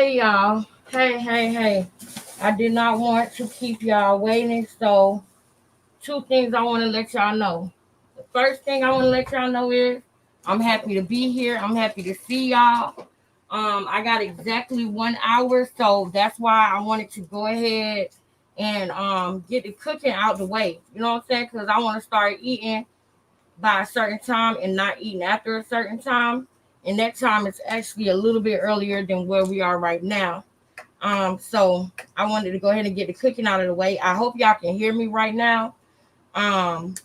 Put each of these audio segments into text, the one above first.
Hey y'all. Hey. I did not want to keep y'all waiting, so two things I want to let y'all know. The first thing I want to let y'all know is I'm happy to be here. I'm happy to see y'all. I got exactly 1 hour, so that's why I wanted to go ahead and get the cooking out the way. You know what I'm saying? Because I want to start eating by a certain time and not eating after a certain time. And that time is actually a little bit earlier than where we are right now. So I wanted to go ahead and get the cooking out of the way. I hope y'all can hear me right now. Um,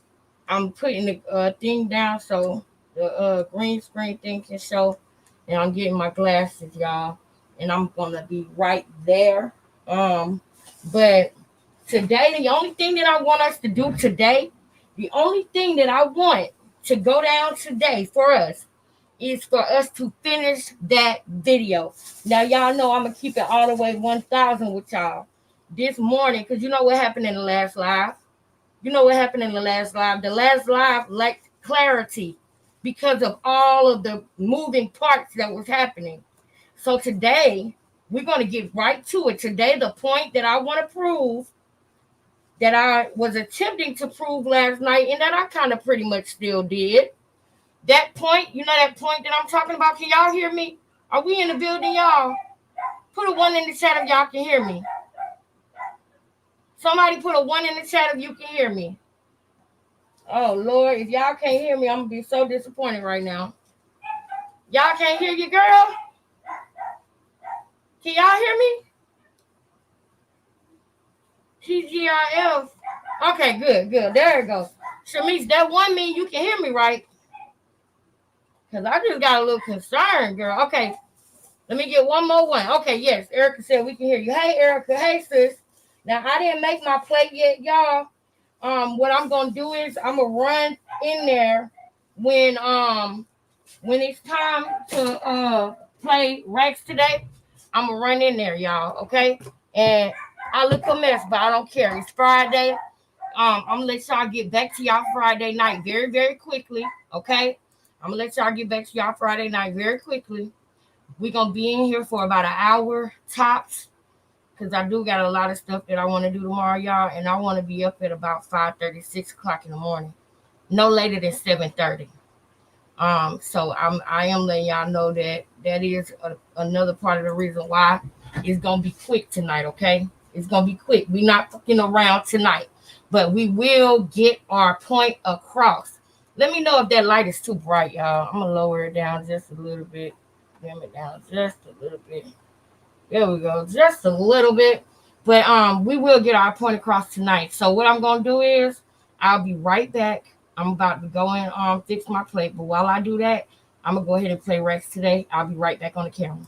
I'm putting the thing down so the green screen thing can show. And I'm getting my glasses, y'all. And I'm gonna be right there. But today, the only thing that I want us to do today, the only thing that I want to go down today for us is for us to finish that video. Now, y'all know I'm going to keep it all the way 1,000 with y'all this morning because you know what happened in the last live. You know what happened in the last live. The last live lacked clarity because of all of the moving parts that was happening. So today, we're going to get right to it. Today, the point that I want to prove that I was attempting to prove last night and that I kind of pretty much still did. That point, you know that point that I'm talking about? Can y'all hear me? Are we in the building, y'all? Put a 1 in the chat if y'all can hear me. Somebody put a 1 in the chat if you can hear me. Oh, Lord, if y'all can't hear me, I'm going to be so disappointed right now. Y'all can't hear your girl? Can y'all hear me? TGIF. Okay, good. There it goes. Shamice, that 1 mean you can hear me, right? Because I just got a little concerned, girl. Okay, let me get one more 1. Okay, yes, Erica said we can hear you. Hey, Erica. Hey, sis. Now, I didn't make my plate yet, y'all. What I'm going to do is I'm going to run in there when it's time to play Rex today. I'm going to run in there, y'all, okay? And I look a mess, but I don't care. It's Friday. I'm going to let y'all get back to y'all Friday night very, very quickly, okay? I'm going to let y'all get back to y'all Friday night very quickly. We're going to be in here for about an hour tops because I do got a lot of stuff that I want to do tomorrow, y'all, and I want to be up at about 5:30, 6 o'clock in the morning, no later than 7:30. So I am letting y'all know that is another part of the reason why it's going to be quick tonight, okay? It's going to be quick. We're not fucking around tonight, but we will get our point across. Let me know if that light is too bright, y'all. I'm going to lower it down just a little bit. Dim it down just a little bit. There we go. Just a little bit. But we will get our point across tonight. So what I'm going to do is I'll be right back. I'm about to go and fix my plate. But while I do that, I'm going to go ahead and play Rex today. I'll be right back on the camera.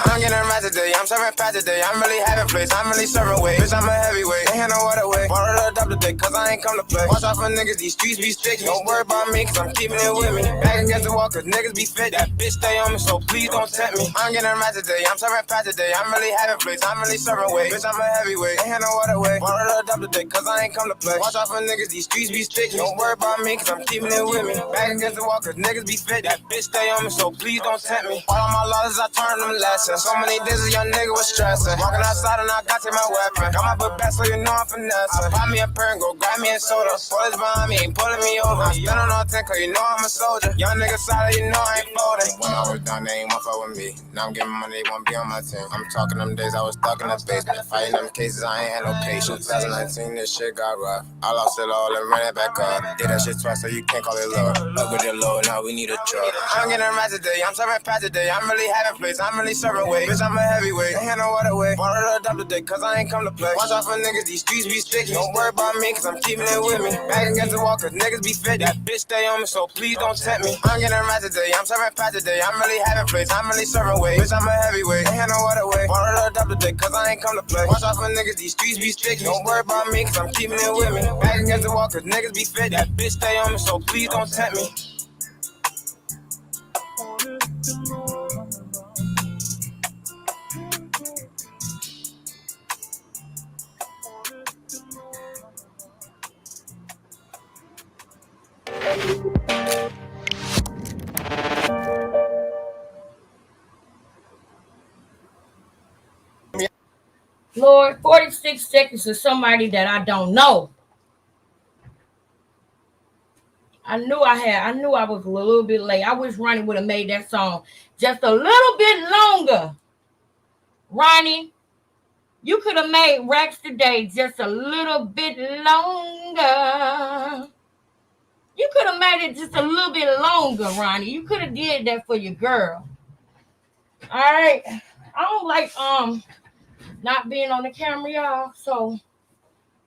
I'm getting right today, I'm serving fat today. I'm really having plates, I'm really serving weight. Bitch, I'm a heavyweight, ain't had no other way. Water it up today, cause I ain't come to play. Watch out for niggas, these streets be sticky. Don't worry about me, cause I'm keeping it with me. Back against the wall, cause niggas be fit. That bitch stay on me, so please don't tempt me. I'm getting right today, I'm serving fat today. I'm really having plates, I'm really serving weight. Bitch, I'm a heavyweight, ain't had no other way. Water it up today, cause I ain't come to play. Watch out for niggas, these streets be sticky. Don't worry about me, cause I'm keeping it with me. Back against the wall, cause niggas be fit. That bitch stay on me, so please don't tempt me. All of my losses, I turn them lessons. So many days a young nigga was stressing. Walking outside and I got to my weapon. Got my book back so you know I'm finessing. Buy me a pair and go grab me a soda. Spoilers behind me, ain't pulling me over. I'm spinning on 10 cause you know I'm a soldier. Young nigga solid, you know I ain't folding. When I was down, they ain't want fuck with me. Now I'm getting money, they won't be on my team. I'm talking them days I was stuck in the basement. Fighting them cases, I ain't had no patience. 2019, this shit got rough. I lost it all and ran it back up. Did that shit twice so you can't call it love. Up with it low, now we need a truck. I'm getting right today, I'm serving fat today. I'm really having plates, I'm really serving weight. Bitch, I'm a heavyweight. Ain't had no other way. Wanted to adopt today, cause I ain't come to play. Watch out for niggas, these streets be sticky. Don't worry about me, cause I'm keeping it with me. Back against the wall, cause niggas be fit. That bitch stay on me, so please don't tempt me. I'm getting right today, I'm serving fat today. I'm really having plates, I'm really serving weight. Bitch, I'm a heavyweight, ain't no other way. Wanted to adopt today, cause I ain't come to play. Watch out for niggas, these streets be sticky. Don't worry about me, cause I'm keeping it with me. Back against the wall, cause niggas be fit. That bitch stay on me, so please don't tempt me. Lord, 46 seconds to somebody that I don't know. I knew I was a little bit late. I wish Ronnie would have made that song just a little bit longer. Ronnie, you could have made Rex today just a little bit longer. You could have made it just a little bit longer, Ronnie. You could have did that for your girl. All right. I don't like not being on the camera, y'all. So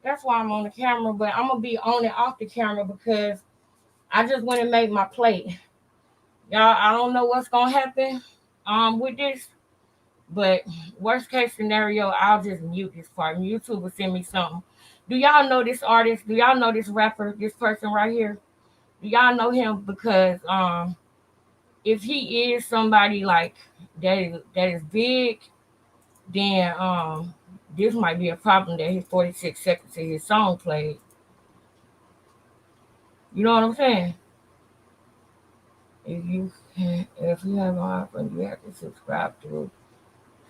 that's why I'm on the camera. But I'm gonna be on and off the camera because I just went and made my plate. Y'all, I don't know what's gonna happen with this. But worst case scenario, I'll just mute this part. YouTube will send me something. Do y'all know this artist? Do y'all know this rapper, this person right here? Do y'all know him? Because if he is somebody like that is big, then this might be a problem that his 46 seconds of his song played. You know what I'm saying? If you have an iPhone, you have to subscribe to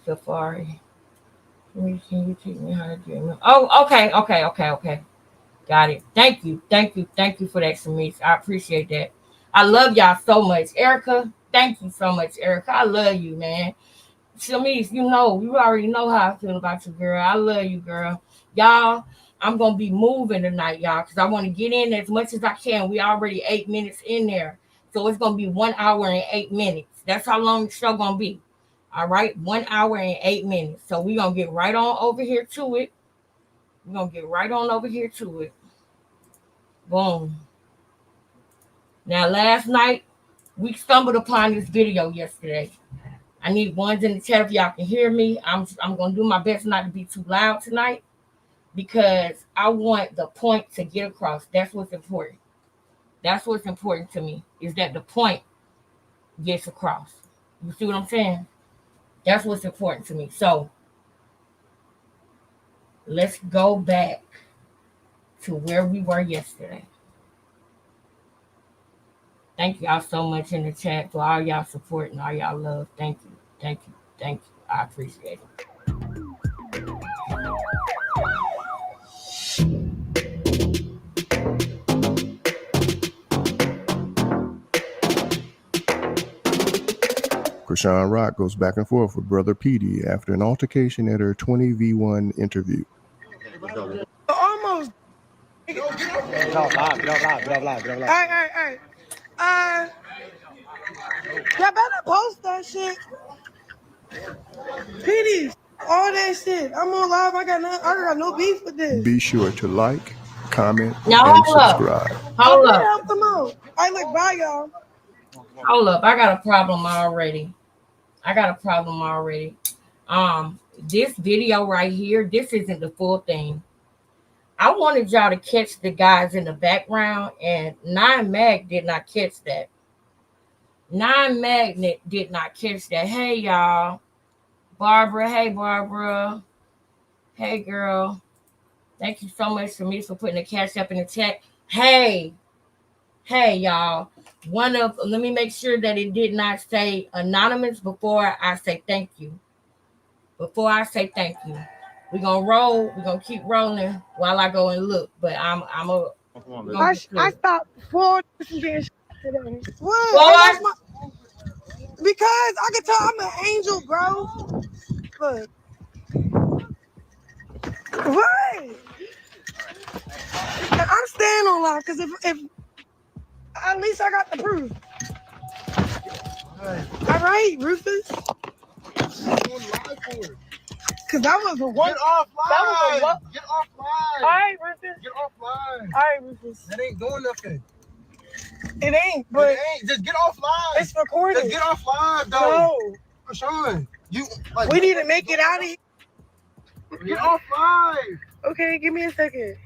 Safari. Can you teach me how to do it? Oh, okay. Got it. Thank you for that, Shamice. I appreciate that. I love y'all so much. Erica, thank you so much, Erica. I love you, man. Shamice, you already know how I feel about you, girl. I love you, girl. Y'all, I'm going to be moving tonight, y'all, because I want to get in as much as I can. We already 8 minutes in there. So it's going to be 1 hour and 8 minutes. That's how long the show going to be. All right, 1 hour and 8 minutes. So we're going to get right on over here to it. Boom. Now, last night, we stumbled upon this video yesterday. I need ones in the chat if y'all can hear me. I'm going to do my best not to be too loud tonight because I want the point to get across. That's what's important. That's what's important to me is that the point gets across. You see what I'm saying? That's what's important to me. So let's go back to where we were yesterday. Thank y'all so much in the chat for all y'all support and all y'all love. Thank you. I appreciate it. Krishan Rock goes back and forth with Brother Petey after an altercation at her 20v1 interview. Almost. Get off live. Hey. Y'all better post that shit. Petey, all that shit. I'm on live. I got no beef with this. Be sure to like, comment, now, and subscribe. Hold up. Help them out. I look, bye, y'all. Hold up. I got a problem already. This video right here, this isn't the full thing. I wanted y'all to catch the guys in the background, and 9 Mag did not catch that. 9 Magnet did not catch that. Hey, y'all. Barbara. Hey, Barbara. Hey, girl. Thank you so much for putting the cash up in the chat. Hey, y'all. Let me make sure that it did not say anonymous before I say thank you. We're going to roll. We're going to keep rolling while I go and look. But I stopped before this is getting today. What? Because I can tell I'm an angel, bro. Look. What? I'm staying on live because if at least I got the proof. All right, Rufus. Cause that was a one. Get offline. That was a what? Get offline. All right, Rufus. Get offline. All right, Rufus. That ain't doing nothing. It ain't, but it ain't. Just get offline. It's recorded. Just get offline, though. No. Sean, you. Like, we need to make it out of here. Get offline. Okay, give me a second.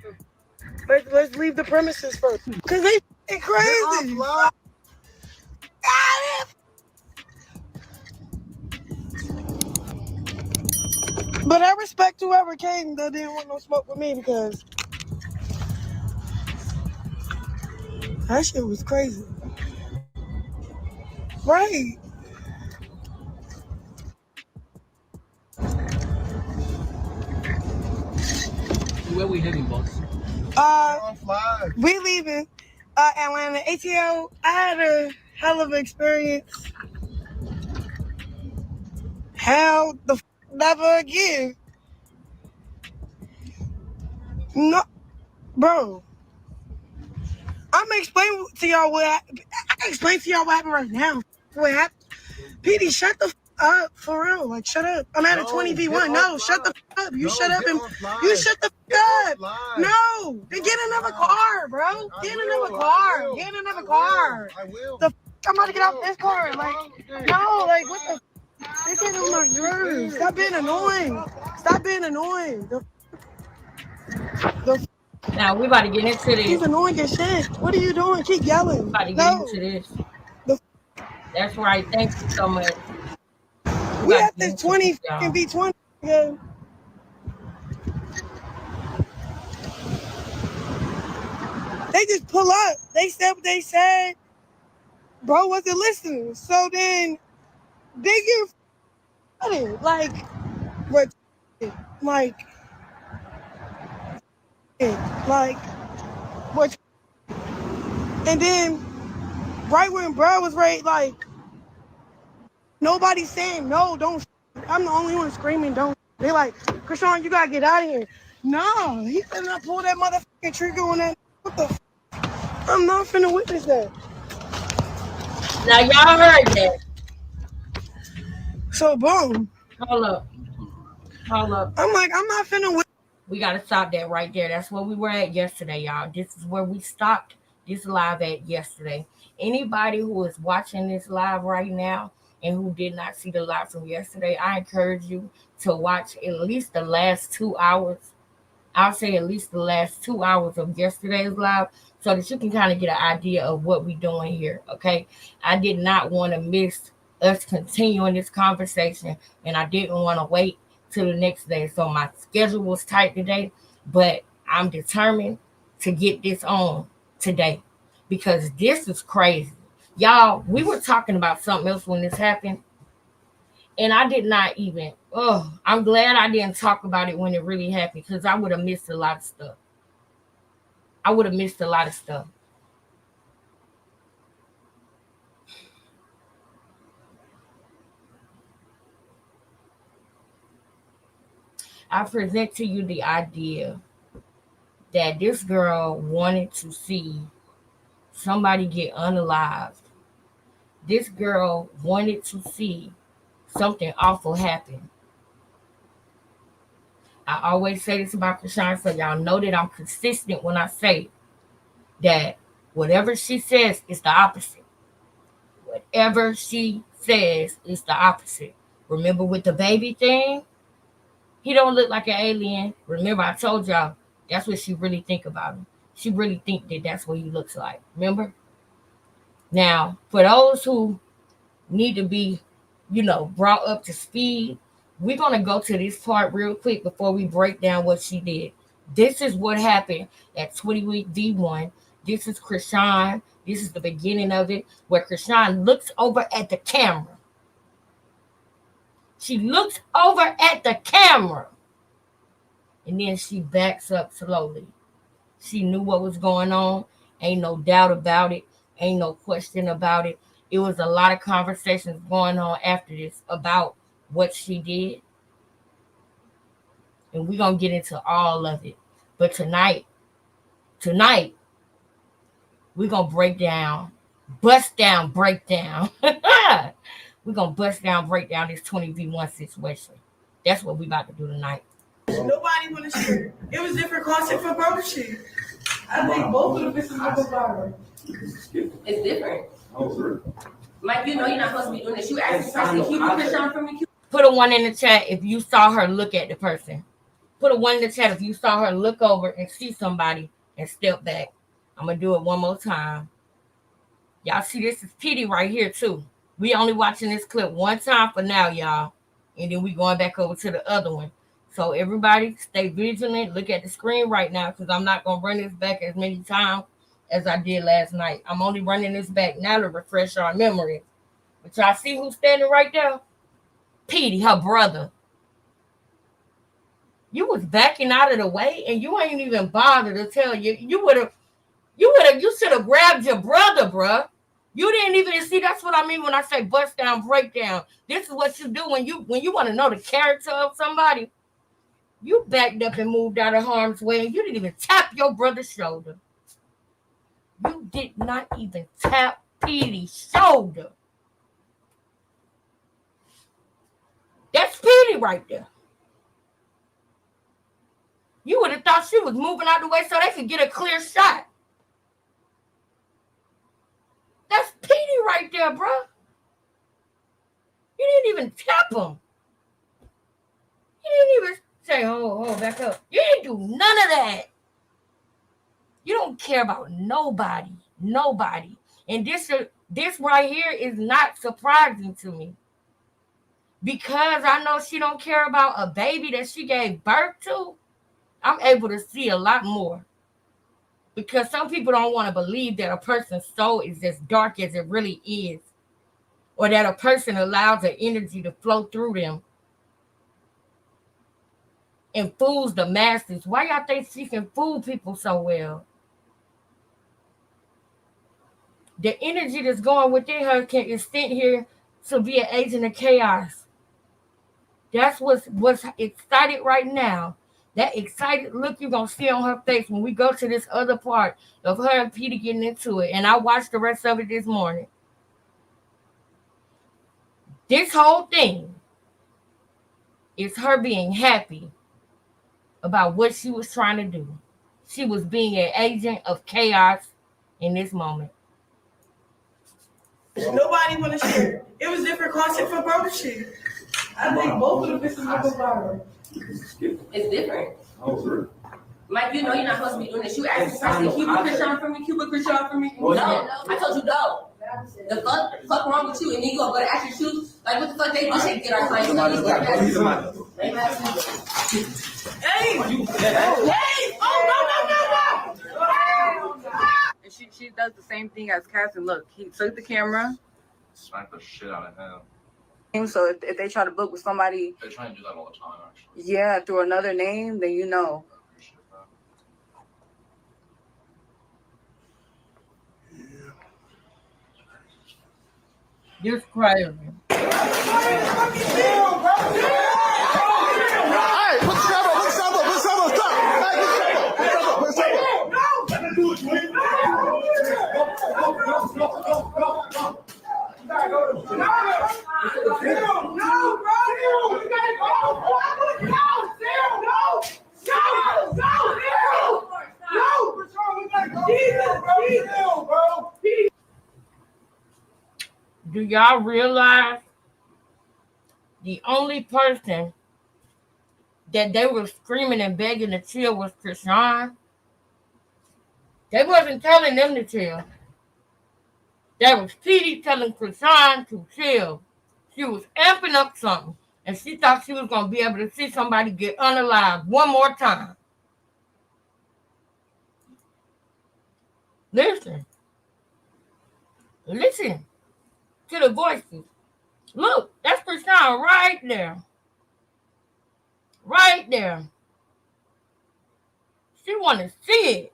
Let's leave the premises first. Cause they crazy. Get offline. But I respect whoever came that didn't want no smoke with me because that shit was crazy. Right. Where we heading, boss? We leaving Atlanta. ATL, I had a hell of an experience. Hell the never again. No, bro. I'm gonna explain to y'all what happened. I can explain to y'all what happened right now. What happened? PD, shut the up for real. Like, shut up. I'm at a 20v1. No, shut the up. You shut up and you shut the up. No, then get another car, bro. Get another car. Get another car. I will. I'm about to get out this car. Like, no, like what the? They get on my nerves. Stop being annoying. Stop being annoying. Now we about to get into this. He's annoying as shit. What are you doing? Keep yelling. We about to get into this. That's right. Thank you so much. We have this 20 and V20. Yeah. They just pull up. They said what they said. Bro wasn't listening. So then they get like what what, and then right when bro was right, like nobody's saying no, don't. I'm the only one screaming don't. They like, Krishan, you gotta get out of here. No, he finna pull that motherfucking trigger on that. What the I'm not finna witness that. Now y'all heard that. So boom. Hold up. I'm like, I'm not finna witness. We gotta stop that right there. That's where we were at yesterday, y'all. This is where we stopped this live at yesterday. Anybody who is watching this live right now and who did not see the live from yesterday, I encourage you to watch at least the last 2 hours. I'll say at least the last 2 hours of yesterday's live so that you can kind of get an idea of what we're doing here, okay? I did not want to miss us continuing this conversation, and I didn't want to wait till the next day. So my schedule was tight today, but I'm determined to get this on today because this is crazy. Y'all, we were talking about something else when this happened, and I did not even, I'm glad I didn't talk about it when it really happened because I would have missed a lot of stuff. I present to you the idea that this girl wanted to see somebody get unalived. This girl wanted to see something awful happen. I always say this about Krishan, so y'all know that I'm consistent when I say that whatever she says is the opposite. Whatever she says is the opposite. Remember with the baby thing? He don't look like an alien. Remember, I told y'all that's what she really think about him. She really think that that's what he looks like. Remember? Now, for those who need to be, brought up to speed, we're going to go to this part real quick before we break down what she did. This is what happened at 20-week V1. This is Krishan. This is the beginning of it, where Krishan looks over at the camera. She looks over at the camera. And then she backs up slowly. She knew what was going on. Ain't no doubt about it. Ain't no question about it. It was a lot of conversations going on after this about what she did. And we're going to get into all of it. But tonight, we're going to break down We're going to bust down, break down this 20v1 situation. That's what we about to do tonight. Nobody want to share. It was different content for broke shit. I think both of the bitches will go viral. It's different. Mike, you know you're not supposed to be doing this. You asked the person, keep a Krishan from me. Put a 1 in the chat if you saw her look at the person. Put a 1 in the chat if you saw her look over and see somebody and step back. I'm going to do it one more time. Y'all see this is PD right here too. We only watching this clip one time for now, y'all. And then we going back over to the other one. So everybody stay vigilant. Look at the screen right now because I'm not going to run this back as many times as I did last night. I'm only running this back now to refresh our memory. But y'all see who's standing right there? Petey, her brother. You was backing out of the way and you ain't even bothered to tell you. You should have grabbed your brother, bruh. You didn't even see. That's what I mean when I say bust down, breakdown. This is what you do when you want to know the character of somebody. You backed up and moved out of harm's way and you didn't even tap your brother's shoulder. You did not even tap Petey's shoulder. That's Petey right there. You would have thought she was moving out the way so they could get a clear shot. That's Petey right there, bro. You didn't even tap him. You didn't even say, oh, back up. You didn't do none of that. You don't care about nobody. Nobody. And this right here is not surprising to me. Because I know she don't care about a baby that she gave birth to, I'm able to see a lot more. Because some people don't want to believe that a person's soul is as dark as it really is. Or that a person allows the energy to flow through them. And fools the masses. Why y'all think she can fool people so well? The energy that's going within her can extend here to be an agent of chaos. That's what's excited right now. That excited look you're going to see on her face when we go to this other part of her and Peter getting into it. And I watched the rest of it this morning. This whole thing is her being happy about what she was trying to do. She was being an agent of chaos in this moment. Nobody want to share. It was different content for broke shit. I think both of the bitches will go viral. It's different. Mike, you know you're not supposed to be doing this. You asked the person, keep a Krishan from me, keep a Krishan from me. No, I told you no. The fuck wrong with you? And then you gonna go to action shoot? Like what the fuck they do? They get our clients. Hey! Oh no! And she does the same thing as Cass. And look, he took the camera. Smack the shit out of him. So if they try to book with somebody, They try and do that all the time, actually. yeah, through another name, then you know. I appreciate that. This crazy. Do y'all realize the only person that they were screaming and begging to chill was Krishan? They wasn't telling them to chill. That was Petey telling Krishan to chill. She was amping up something, and she thought she was going to be able to see somebody get unalived one more time. Listen to the voices. Look, that's Krishan right there. Right there. She want to see it.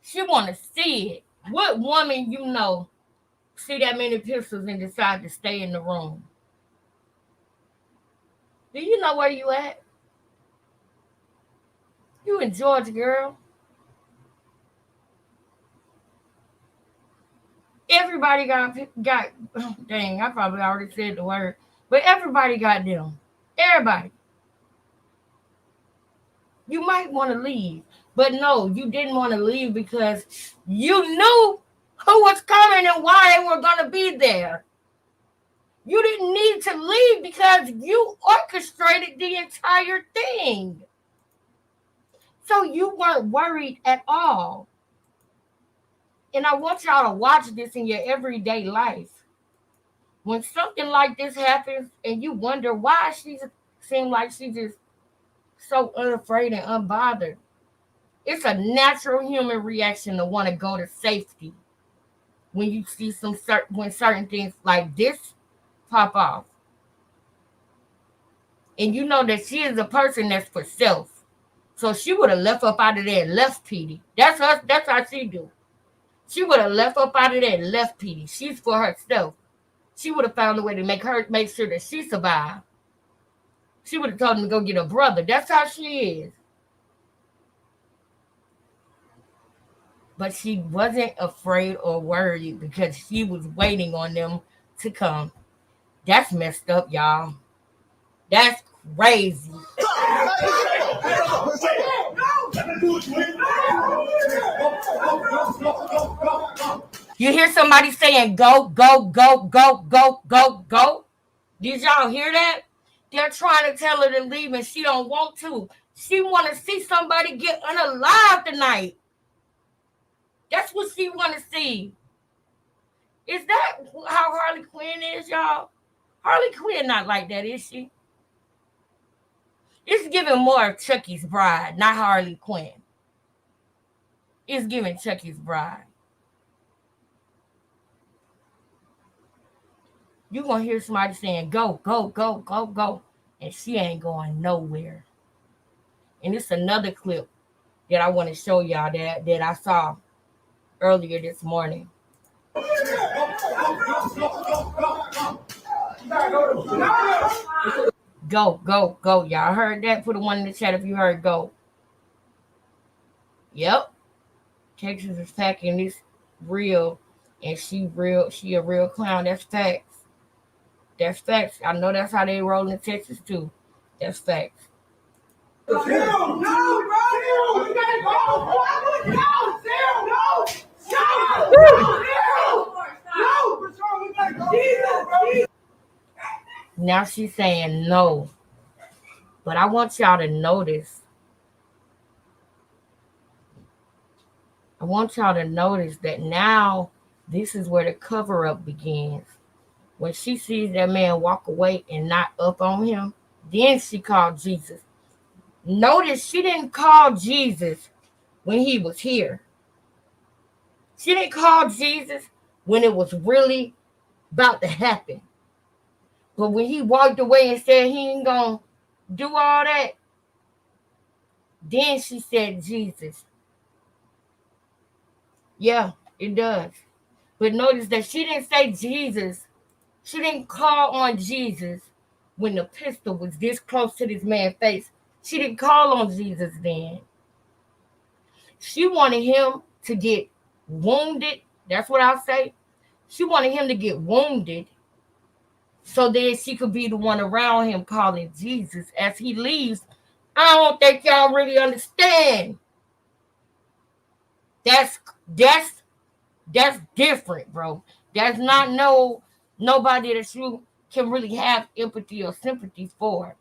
She want to see it. What woman you know see that many pistols and decide to stay in the room? Do you know where you at? You in Georgia, girl. everybody got, dang, I probably already said the word, but everybody got them. Everybody. You might want to leave, but no, you didn't want to leave because you knew who was coming and why they were going to be there. You didn't need to leave because you orchestrated the entire thing. So you weren't worried at all. And I want y'all to watch this in your everyday life. When something like this happens and you wonder why she seems like she's just so unafraid and unbothered, it's a natural human reaction to want to go to safety when you see when certain things like this pop off. And you know that she is a person that's for self. So she would have left up out of there and left Petey. That's her, that's how she do. She would have left up out of there and left Petey. She's for herself. She would have found a way to make sure that she survived. She would have told him to go get her brother. That's how she is. But she wasn't afraid or worried because she was waiting on them to come. That's messed up, y'all. That's crazy. You hear somebody saying, go, go, go, go, go, go, go? Did y'all hear that? They're trying to tell her to leave and she don't want to. She want to see somebody get unalive tonight. That's what she want to see. Is that how Harley Quinn is, y'all? Harley Quinn not like that, is she? It's giving more of Chucky's Bride, not Harley Quinn. It's giving Chucky's Bride. You're going to hear somebody saying, go, go, go, go, go. And she ain't going nowhere. And it's another clip that I want to show y'all that I saw earlier this morning. Go, go, go. Y'all heard that? Put a one in the chat if you heard go. Yep. Texas is packing this real. And she a real clown. That's facts. That's facts. I know that's how they roll in Texas too. That's facts. No, bro. You gotta go. No. Now she's saying no. But I want y'all to notice. I want y'all to notice that now this is where the cover-up begins. When she sees that man walk away and not up on him, then she called Jesus. Notice she didn't call Jesus when he was here. She didn't call Jesus when it was really about to happen. But when he walked away and said he ain't gonna do all that, then she said Jesus. Yeah, it does. But notice that she didn't say Jesus. She didn't call on Jesus when the pistol was this close to this man's face. She didn't call on Jesus then. She wanted him to get wounded. That's what I'll say. She wanted him to get wounded so then she could be the one around him calling Jesus as he leaves. I don't think y'all really understand. That's different, bro. That's not nobody that you can really have empathy or sympathy for.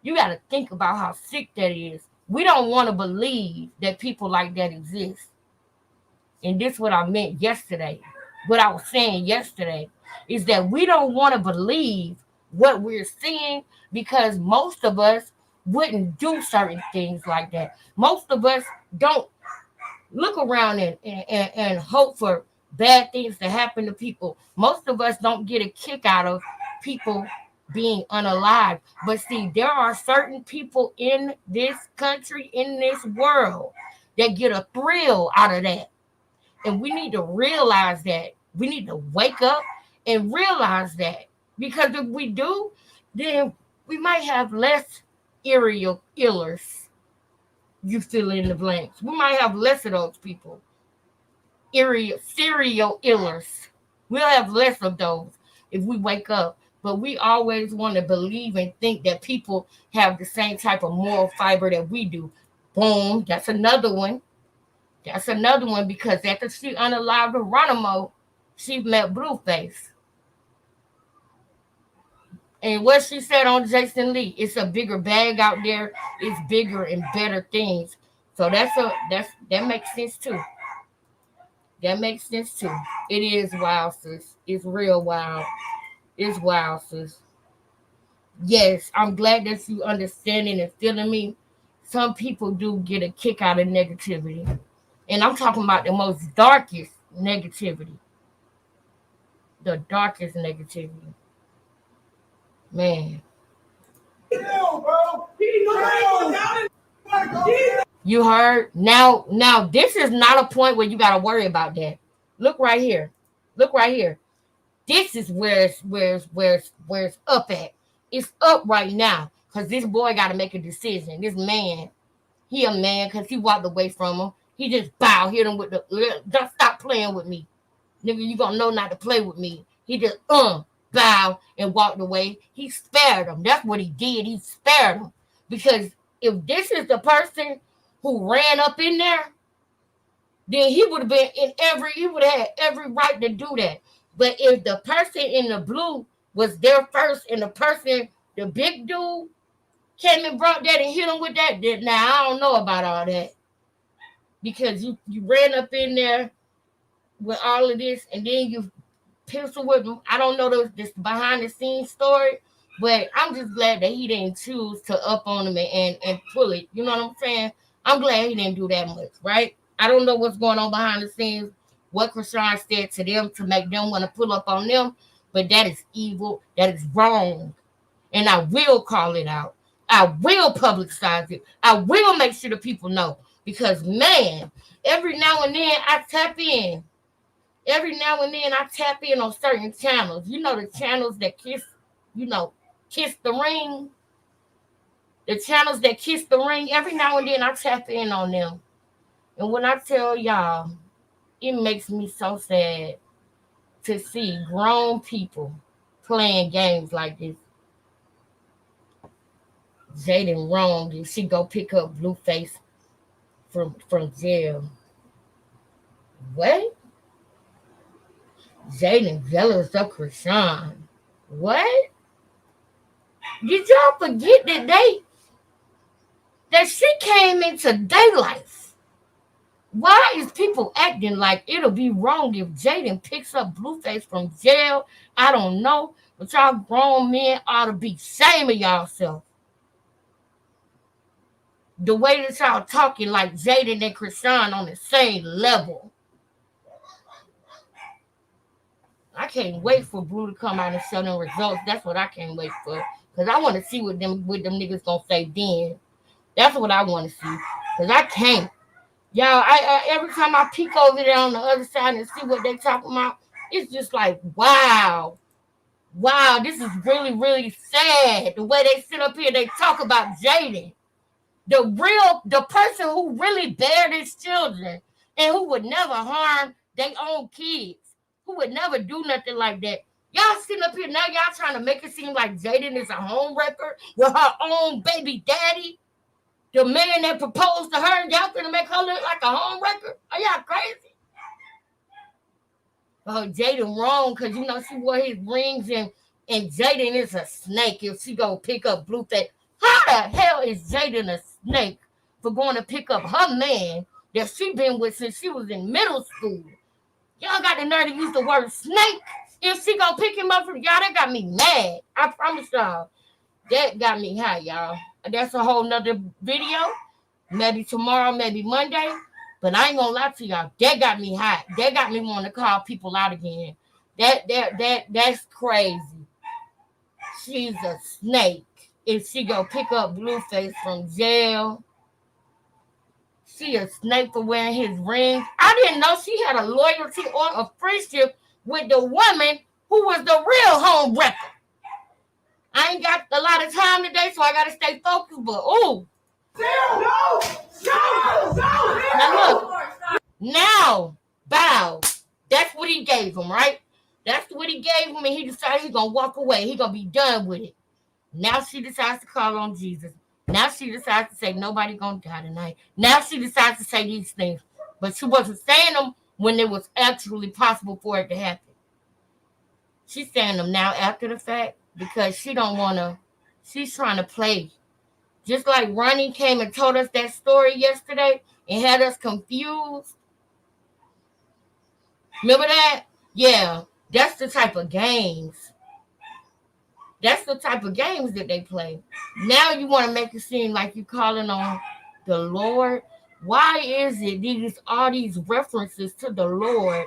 You got to think about how sick that is. We don't want to believe that people like that exist. And this is what I meant yesterday. What I was saying yesterday is that we don't want to believe what we're seeing because most of us wouldn't do certain things like that. Most of us don't look around and hope for bad things to happen to people. Most of us don't get a kick out of people being unalive. But see, there are certain people in this country, in this world, that get a thrill out of that. And we need to realize that. We need to wake up and realize that. Because if we do, then we might have less serial killers. You fill in the blanks. We might have less of those people. Serial killers. We'll have less of those if we wake up. But we always want to believe and think that people have the same type of moral fiber that we do. Boom, that's another one. That's another one because after she unalived Geronimo, she met Blueface. And what she said on Jason Lee, it's a bigger bag out there. It's bigger and better things. So that makes sense too. That makes sense too. It is wild, sis. It's real wild. It's wild, sis. Yes, I'm glad that you understanding and feeling me. Some people do get a kick out of negativity. And I'm talking about the most darkest negativity. The darkest negativity. Man. You heard? Now this is not a point where you gotta worry about that. Look right here. Look right here. This is where it's up at. It's up right now. Cause this boy gotta make a decision. This man, he a man because he walked away from him. He just hit him with the don't stop playing with me. Nigga, you gonna know not to play with me. He just bowed and walked away. He spared him. That's what he did. He spared him. Because if this is the person who ran up in there, then he would have been he would have had every right to do that. But if the person in the blue was there first and the big dude, came and brought that and hit him with that, then now I don't know about all that. Because you ran up in there with all of this and then you pistol with him. I don't know this behind the scenes story, but I'm just glad that he didn't choose to up on him and pull it. You know what I'm saying? I'm glad he didn't do that much, right? I don't know what's going on behind the scenes, what Krishan said to them to make them want to pull up on them, but that is evil. That is wrong. And I will call it out. I will publicize it. I will make sure the people know. Because, man, every now and then I tap in. Every now and then I tap in on certain channels. You know the channels that kiss the ring. The channels that kiss the ring. Every now and then I tap in on them. And when I tell y'all, it makes me so sad to see grown people playing games like this. Jaden wrong and she go pick up Blueface from jail. What? Jaden jealous of Krishan. What? Did y'all forget that she came into their life? Why is people acting like it'll be wrong if Jaden picks up Blueface from jail? I don't know, but y'all grown men ought to be ashamed of y'allself. The way that y'all talking like Jaden and Krishan on the same level. I can't wait for Blue to come out and show them results. That's what I can't wait for. Because I want to see what them niggas gonna say then. That's what I want to see. Because I can't. Y'all, I every time I peek over there on the other side and see what they talking about, it's just like, wow. Wow, this is really, really sad. The way they sit up here, they talk about Jaden. The person who really bared his children and who would never harm their own kids, who would never do nothing like that. Y'all sitting up here now, y'all trying to make it seem like Jaden is a home wrecker with her own baby daddy. The man that proposed to her, y'all finna make her look like a home wrecker? Are y'all crazy? Oh, Jaden wrong, because she wore his rings and Jaden is a snake if she go pick up Blueface. How the hell is Jaden a snake for going to pick up her man that she been with since she was in middle school? Y'all got the nerve to use the word snake. If she gonna pick him up from y'all, that got me mad. I promise y'all. That got me high, y'all. That's a whole nother video. Maybe tomorrow, maybe Monday. But I ain't gonna lie to y'all. That got me hot. That got me wanting to call people out again. That's crazy. She's a snake. If she go pick up Blueface from jail, she a snake for wearing his ring. I didn't know she had a loyalty or a friendship with the woman who was the real home wrecker. I ain't got a lot of time today, so I gotta stay focused. But now look, now bow. That's what he gave him, right? That's what he gave him, and he decided he's gonna walk away. He's gonna be done with it. Now she decides to call on Jesus. Now she decides to say nobody gonna die tonight. Now she decides to say these things, but she wasn't saying them when it was actually possible for it to happen. She's saying them now after the fact because she don't wanna. She's trying to play. Just like Ronnie came and told us that story yesterday and had us confused. Remember that? Yeah, that's the type of games. That's the type of games that they play. Now you want to make it seem like you're calling on the Lord. Why is it all these references to the Lord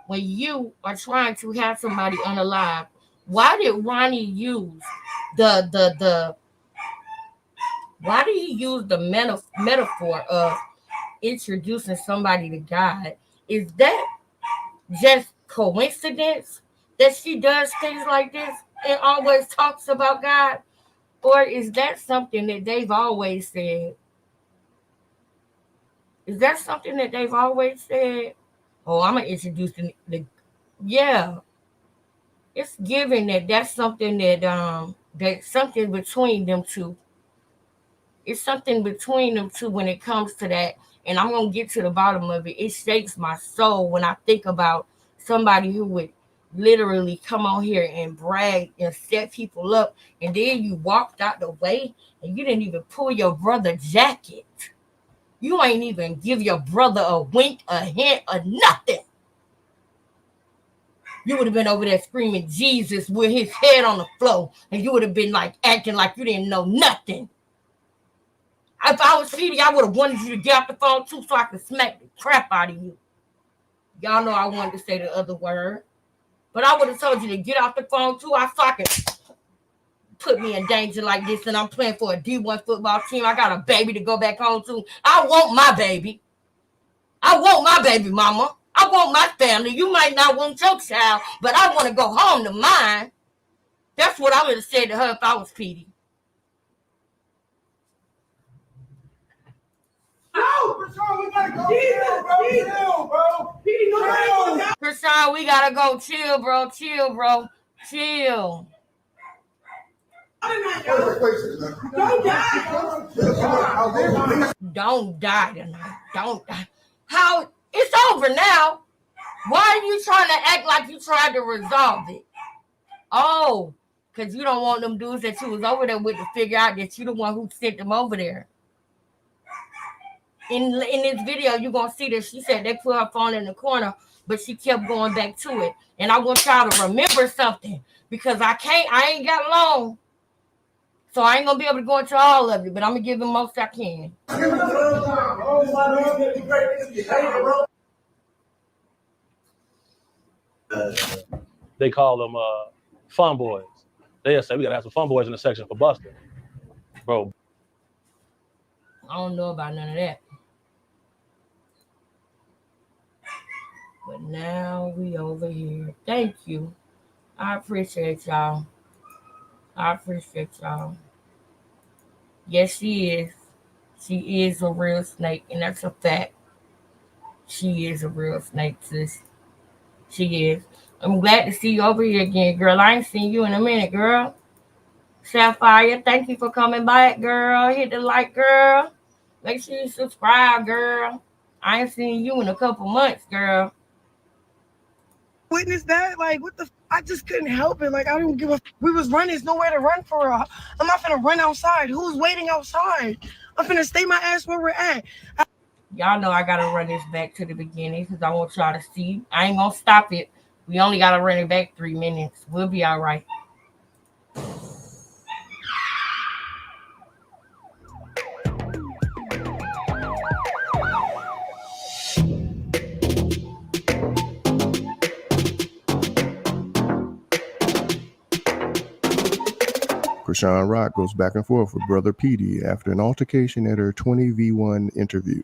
when you are trying to have somebody unalive? Why did Ronnie use the why did he use the metaphor of introducing somebody to God? Is that just coincidence that she does things like this and always talks about God? Or is that something that they've always said? Is that something that they've always said? Oh, I'm going to introduce yeah. It's given that that's something that's something between them two. It's something between them two when it comes to that. And I'm going to get to the bottom of it. It shakes my soul when I think about somebody who would literally come on here and brag and set people up. And then you walked out the way and you didn't even pull your brother jacket. You ain't even give your brother a wink, a hint, or nothing. You would have been over there screaming Jesus with his head on the floor. And you would have been like acting like you didn't know nothing. If I was Petey, I would have wanted you to get off the phone too so I could smack the crap out of you. Y'all know I wanted to say the other word. But I would have told you to get off the phone too. I fucking put me in danger like this and I'm playing for a D1 football team. I got a baby to go back home to. I want my baby. I want my baby mama. I want my family. You might not want your child, but I want to go home to mine. That's what I would have said to her if I was Petey. Krishan, we gotta go chill, bro. Krishan, we gotta go chill, bro. Chill, bro. Chill. Don't die tonight. Don't die. How? It's over now. Why are you trying to act like you tried to resolve it? Oh, because you don't want them dudes that you was over there with to figure out that you the one who sent them over there. In this video, you're going to see that she said they put her phone in the corner, but she kept going back to it. And I want y'all to remember something because I ain't got long. So I ain't going to be able to go into all of it, but I'm going to give the most I can. They call them fun boys. They'll say we got to have some fun boys in the section for Buster. Bro. I don't know about none of that. But now we over here. Thank you. I appreciate y'all. Yes, she is. She is a real snake, and that's a fact. She is a real snake, sis. She is. I'm glad to see you over here again, girl. I ain't seen you in a minute, girl. Sapphire, thank you for coming back, girl. Hit the like, girl. Make sure you subscribe, girl. I ain't seen you in a couple months, girl. Witness that, like, what the? I just couldn't help it. Like, I didn't give a. We was running. There's nowhere to run for. I'm not finna run outside. Who's waiting outside? I'm finna stay my ass where we're at. Y'all know I gotta run this back to the beginning because I want y'all to see. I ain't gonna stop it. We only gotta run it back 3 minutes. We'll be all right. Krishan Rock goes back and forth with Brother Petey after an altercation at her 20v1 interview.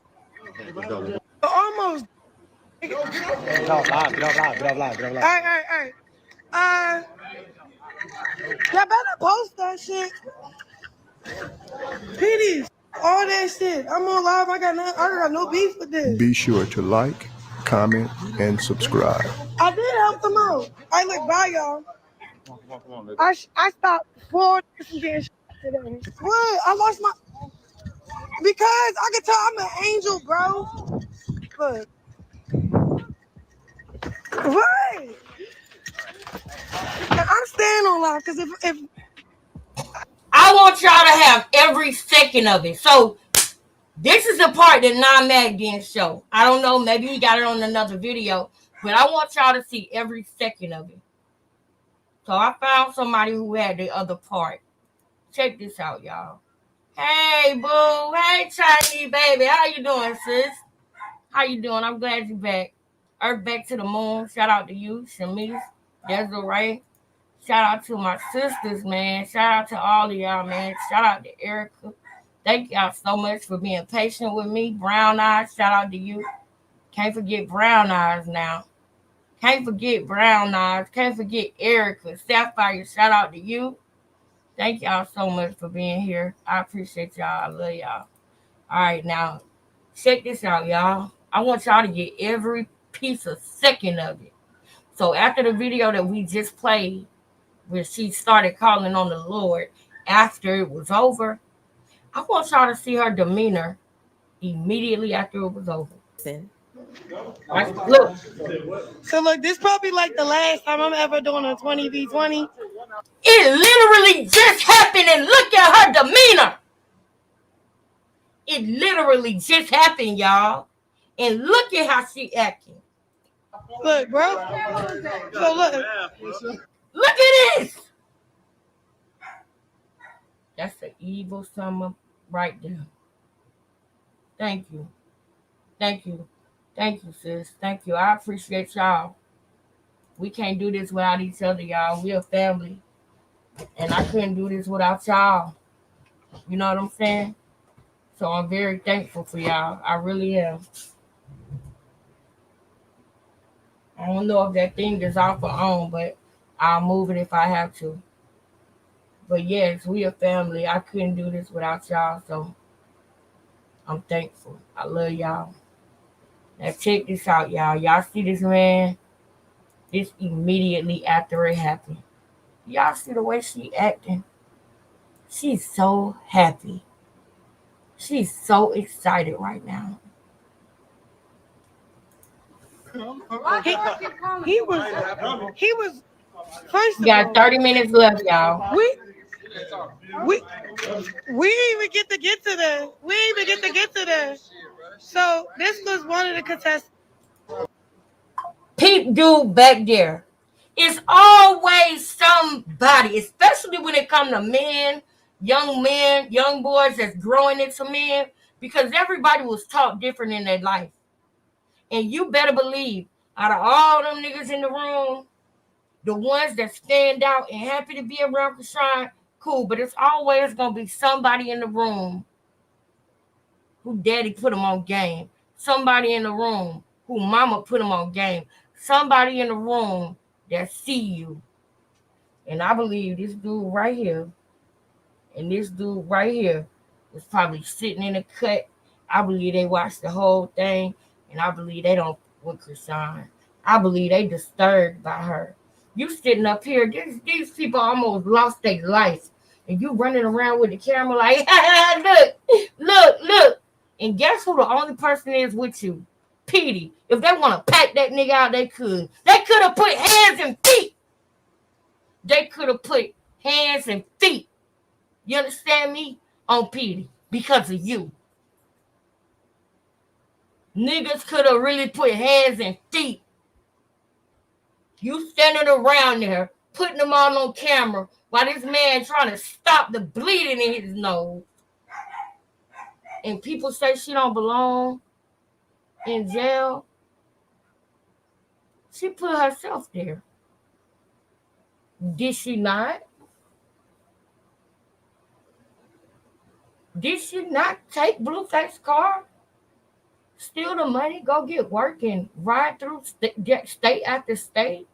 Almost. Get off live. All right. Y'all better post that shit. Petey, all that shit. I'm on live. I got no beef with this. Be sure to like, comment, and subscribe. I did help them out. I look, bye, y'all. Come on, baby. I stopped 4 from getting shot today. What? I lost my... Because I can tell I'm an angel, bro. Look. What? I'm staying on live because if I want y'all to have every second of it. So this is the part that Non-Mag didn't show. I don't know, maybe he got it on another video, but I want y'all to see every second of it. So I found somebody who had the other part. Check this out, y'all. Hey, boo. Hey, Chinese baby. How you doing, sis? How you doing? I'm glad you're back. Earth back to the moon. Shout out to you, Shamiz, Desiree. Shout out to my sisters, man. Shout out to all of y'all, man. Shout out to Erica. Thank y'all so much for being patient with me. Brown Eyes, shout out to you. Can't forget Brown Eyes now. Can't forget Brown Eyes. Can't forget Erica. Sapphire, shout out to you. Thank y'all so much for being here. I appreciate y'all. I love y'all. All right, now, check this out, y'all. I want y'all to get every piece of second of it. So after the video that we just played, where she started calling on the Lord after it was over, I want y'all to see her demeanor immediately after it was over. Look. So look, this probably like the last time I'm ever doing a 20v20. It literally just happened, and look at her demeanor. It literally just happened, y'all. And look at how she acting. Look, bro. So look. Look at this. That's the evil summer right there. Thank you. Thank you. Thank you, sis. Thank you. I appreciate y'all. We can't do this without each other, y'all. We're a family. And I couldn't do this without y'all. You know what I'm saying? So I'm very thankful for y'all. I really am. I don't know if that thing is off or on, but I'll move it if I have to. But yes, we a family. I couldn't do this without y'all, so I'm thankful. I love y'all. Now check this out, y'all. Y'all see this man? This immediately after it happened. Y'all see the way she acting? She's so happy. She's so excited right now. He was first You got 30 minutes left, y'all. We didn't even get to get to that. So this was one of the contestants. Peep dude back there. It's always somebody, especially when it comes to men, young boys that's growing into men, because everybody was taught different in their life. And you better believe, out of all them niggas in the room, the ones that stand out and happy to be around Krishan, cool, but it's always going to be somebody in the room who daddy put them on game. Somebody in the room who mama put them on game. Somebody in the room that see you. And I believe this dude right here and this dude right here was probably sitting in the cut. I believe they watched the whole thing, and I believe they don't with Krishan. I believe they disturbed by her. You sitting up here, these people almost lost their life, and you running around with the camera like, look. And guess who the only person is with you? Petey. If they want to pack that nigga out, they could. They could have put hands and feet. They could have put hands and feet. You understand me? On Petey. Because of you. Niggas could have really put hands and feet. You standing around there, putting them all on camera while this man trying to stop the bleeding in his nose. And people say she don't belong in jail. She put herself there. Did she not? Did she not take Blueface's car? Steal the money, go get work, and ride through state after state?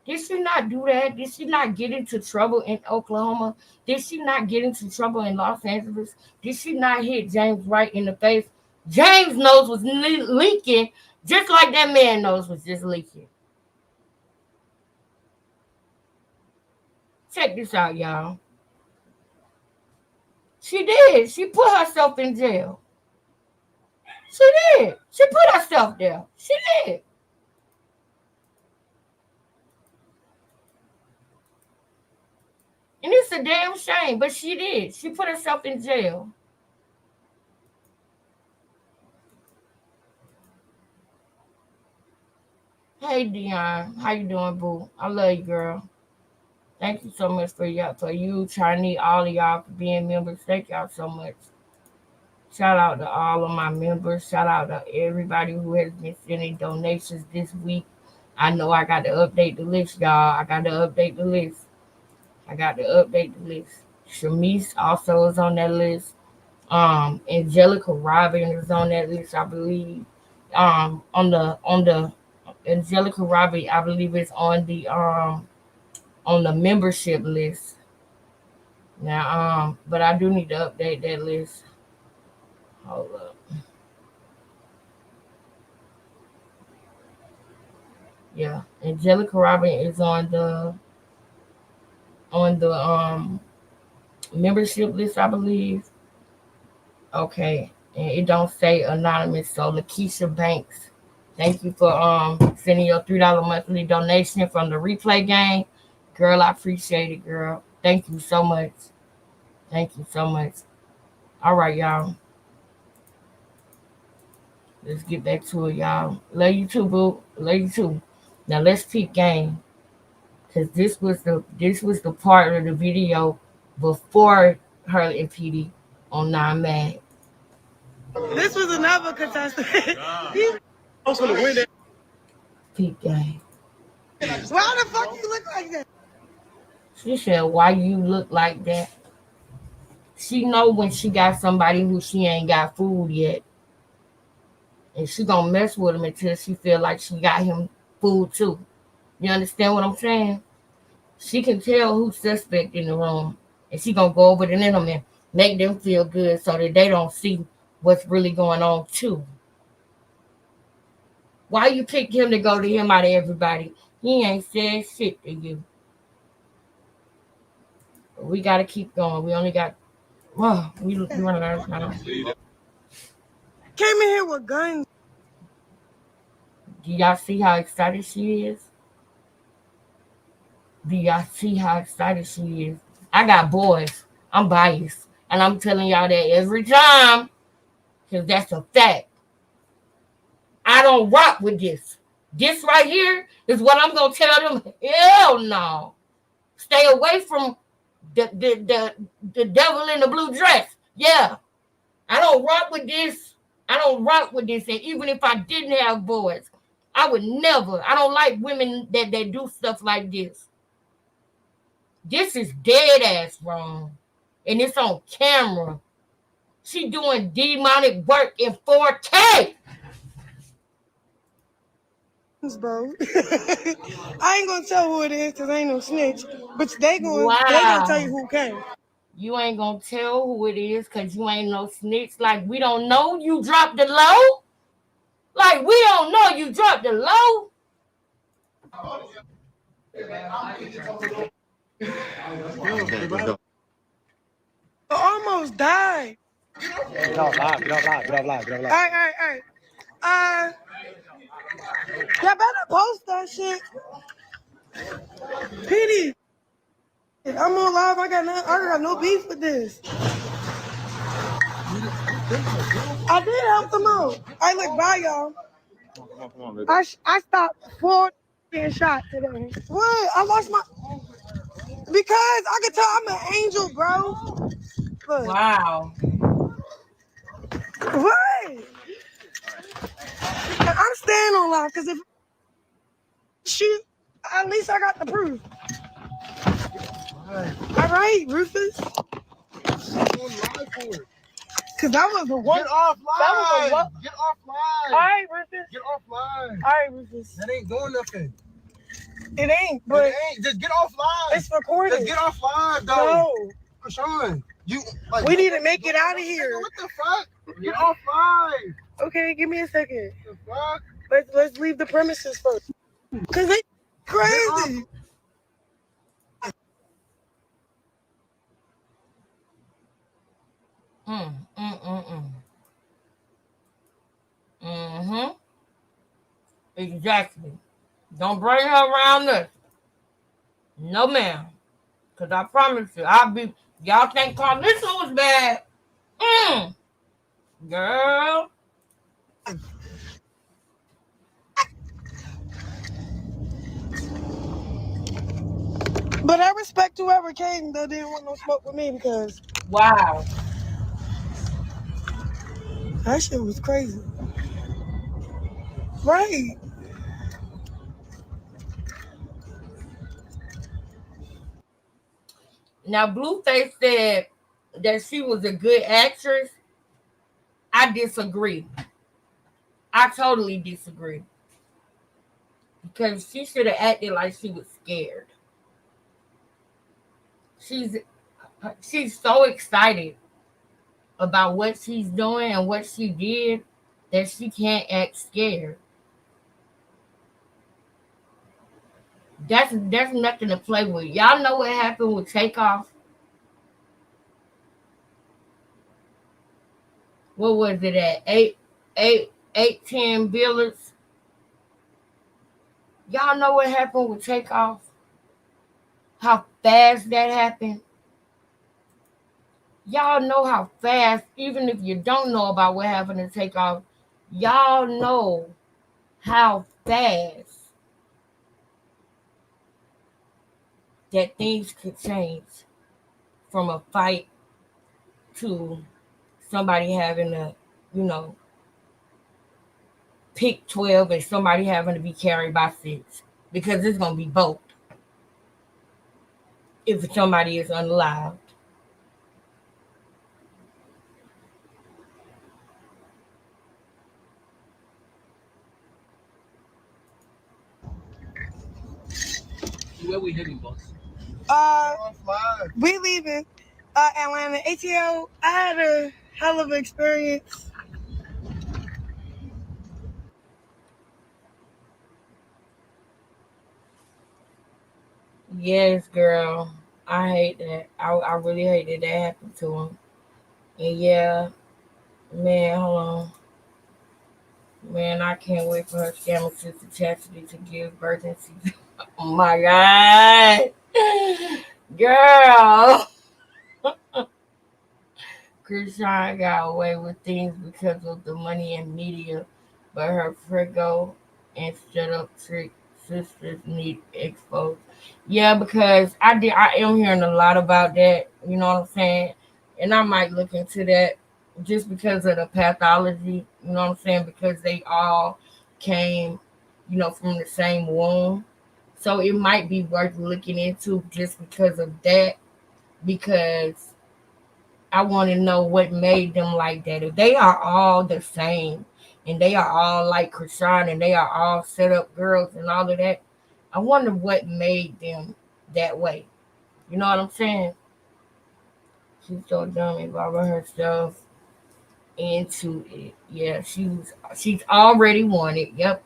Did she not do that? Did she not get into trouble in Oklahoma? Did she not get into trouble in Los Angeles? Did she not hit James right in the face? James' nose was leaking Just like that man nose was just leaking. Check this out, y'all. She did. She put herself in jail. She did. She put herself there. She did. And it's a damn shame, but she did. She put herself in jail. Hey, Dion. How you doing, boo? I love you, girl. Thank you so much for you, Chinese, all of y'all for being members. Thank y'all so much. Shout out to all of my members. Shout out to everybody who has been sending donations this week. I know I got to update the list, y'all. I got to update the list. Shamice also is on that list. Angelica Robin is on that list, I believe. On the Angelica Robin, I believe it's on the membership list. Now, but I do need to update that list. Hold up. Yeah, Angelica Robin is on the membership list, I believe. Okay, and it don't say anonymous. So Lakeisha Banks, thank you for sending your $3 monthly donation from the replay game. Girl, I appreciate it, girl. Thank you so much. All right, y'all. Let's get back to it, y'all. Love you too, boo. Love you too. Now let's peep game. Cause this was the part of the video before her and PD on 9 Mag. This was another contestant. He's also the winner. Peep game. Why the fuck you look like that? She said, why you look like that? She know when she got somebody who she ain't got food yet. And she gonna mess with him until she feel like she got him food too. You understand what I'm saying? She can tell who's suspect in the room. And she gonna go over to them and make them feel good so that they don't see what's really going on too. Why you pick him to go to him out of everybody? He ain't said shit to you. But we gotta keep going. We only got we running out of time. Came in here with guns. Do y'all see how excited she is? I got boys. I'm biased. And I'm telling y'all that every time. Because that's a fact. I don't rock with this. This right here is what I'm going to tell them. Hell no. Stay away from the devil in the blue dress. Yeah. I don't rock with this. And even if I didn't have boys, I would never. I don't like women that do stuff like this. This is dead ass wrong. And it's on camera. She doing demonic work in 4K. Bro. I ain't gonna tell who it is because I ain't no snitch. But they gonna tell you who came. You ain't gonna tell who it is because you ain't no snitch. Like we don't know you dropped the low. Like we don't know you dropped the low. Almost died. Get off live. All right. Y'all better post that shit. PD. I'm on live. I got no beef with this. I did help them out. I look by y'all. Come on, I stopped 4 getting shot today. What? I lost my. Because I can tell I'm an angel, bro. Look. Wow. What? I'm staying on live because if shoot, at least I got the proof. All right, Rufus. Because that was a one. Get off live. That was a what? Get off live. All right, Rufus. Get off live. All right, Rufus. That ain't doing nothing. It ain't, but it ain't. Just get off live. It's recorded. Just get off live, though. No. Sean, we need to make it out of here. What the fuck? Get off live. Okay, give me a second. The fuck? Let's leave the premises first. Cause they crazy. Mm-hmm. Exactly. Don't bring her around us. No, ma'am. Because I promise you, y'all think Carlissa was bad. Girl. But I respect whoever came that didn't want no smoke with me because Wow. that shit was crazy. Right. Now, Blueface said that she was a good actress. I disagree. I totally disagree. Because she should have acted like she was scared. She's she's so excited about what she's doing and what she did that she can't act scared. That's nothing to play with. Y'all know what happened with Takeoff? What was it at? 10 billets. Y'all know what happened with Takeoff? How fast that happened? Y'all know how fast, even if you don't know about what happened to Takeoff, y'all know how fast that things could change from a fight to somebody having to, you know, pick 12 and somebody having to be carried by 6. Because it's going to be both if somebody is unalive. Where we heading, boss? We leaving Atlanta. ATL, I had a hell of an experience. Yes, girl. I hate that. I really hate that happened to him. And yeah, man, hold on. Man, I can't wait for her scammer sister Chastity to give birth and see. Oh my God. Girl. Krishan got away with things because of the money and media, but her frigo and shut up trick sisters need exposed. Yeah, because I am hearing a lot about that, you know what I'm saying? And I might look into that just because of the pathology, you know what I'm saying? Because they all came, from the same womb. So it might be worth looking into just because of that, because I want to know what made them like that. If they are all the same and they are all like Krishan and they are all set up girls and all of that, I wonder what made them that way. You know what I'm saying? She's so dumb involving herself into it. Yeah, she's already wanted. Yep.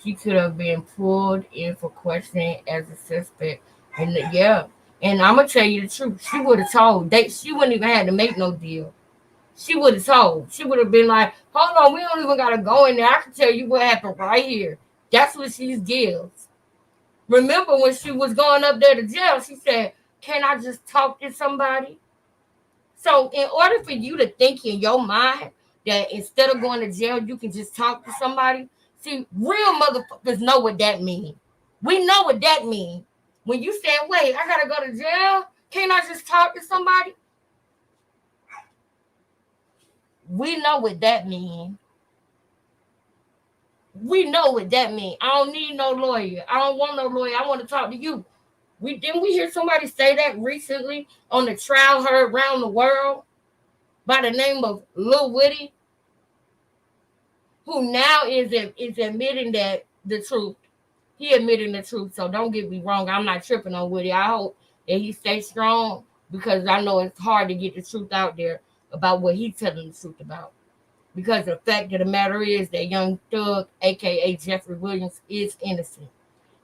She could have been pulled in for questioning as a suspect. And yeah. And I'm gonna tell you the truth. She would have told. She wouldn't even have to make no deal. She would have told. She would have been like, hold on, we don't even gotta go in there. I can tell you what happened right here. That's what she gives. Remember when she was going up there to jail, she said, can I just talk to somebody? So in order for you to think in your mind that instead of going to jail, you can just talk to somebody, see, real motherfuckers know what that means. We know what that means. When you say, wait, I gotta go to jail, can't I just talk to somebody? We know what that means. We know what that means. I don't need no lawyer. I don't want no lawyer. I want to talk to you. Didn't we hear somebody say that recently on the trial heard around the world by the name of Lil Woody, who now is admitting that the truth. He admitting the truth. So don't get me wrong. I'm not tripping on Woody. I hope that he stays strong because I know it's hard to get the truth out there about what he's telling the truth about. Because the fact of the matter is that young thug, aka Jeffrey Williams, is innocent.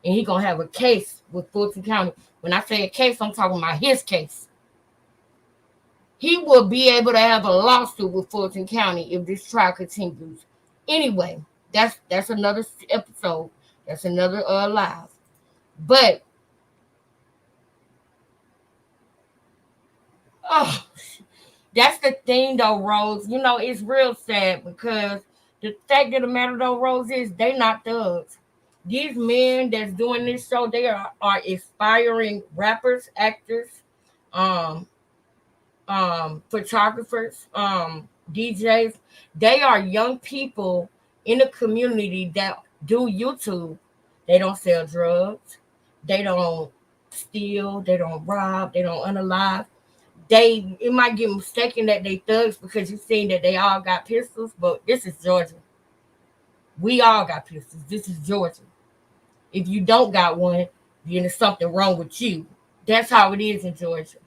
And he gonna have a case with Fulton County. When I say a case, I'm talking about his case. He will be able to have a lawsuit with Fulton County if this trial continues. Anyway, that's another episode. That's another live. But oh, that's the thing though, Rose. You know, it's real sad because the fact of the matter though, Rose, is they not thugs. These men that's doing this show, they are aspiring rappers, actors, um, photographers, DJs. They are young people in the community that do YouTube. They don't sell drugs. They don't steal. They don't rob. They don't unalive. It might get mistaken that they thugs because you seen that they all got pistols, but this is Georgia. We all got pistols. This is Georgia. If you don't got one, then there's something wrong with you. That's how it is in Georgia.